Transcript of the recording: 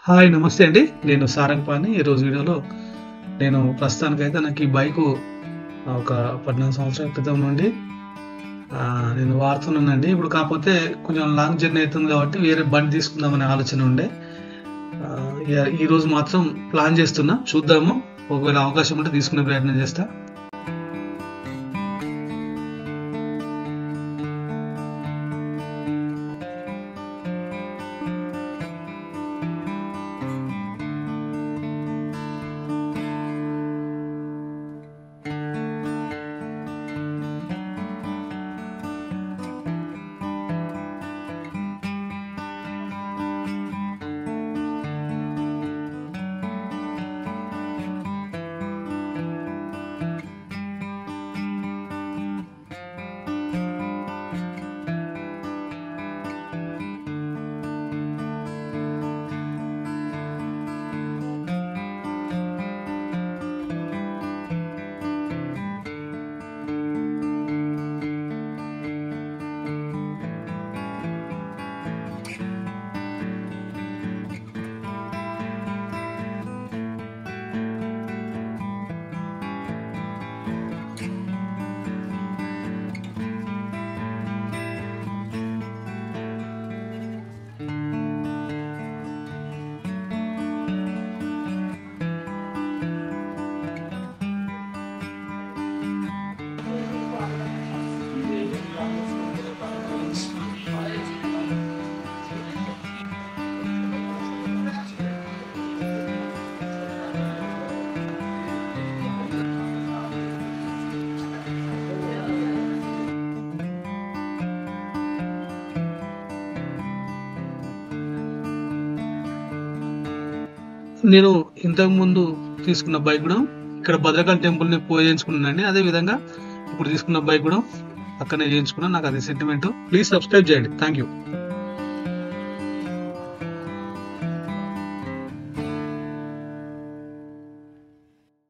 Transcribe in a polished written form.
Hi నమస్తే అండి. నేను సారంగపాణి. ఈరోజు వీడియోలో నేను ప్రస్తుతానికైతే నాకు ఈ బైకు ఒక 14 సంవత్సరాల క్రితం నుండి నేను వాడుతున్నానండి. ఇప్పుడు కాకపోతే కొంచెం లాంగ్ జర్నీ అవుతుంది కాబట్టి వేరే బండి తీసుకుందామనే ఆలోచన ఉండే. ఈరోజు మాత్రం ప్లాన్ చేస్తున్నా, చూద్దాము. ఒకవేళ అవకాశం ఉంటే తీసుకునే ప్రయత్నం చేస్తా. నేను ఇంతకు ముందు తీసుకున్న బైక్ కూడా ఇక్కడ భద్రకాళి టెంపుల్ని పోయి చేయించుకున్నానండి. అదే విధంగా ఇప్పుడు తీసుకున్న బైక్ కూడా అక్కడనే చేయించుకున్నాను. నాకు అది సెంటిమెంట్. ప్లీజ్ సబ్స్క్రైబ్ చేయండి. Thank you.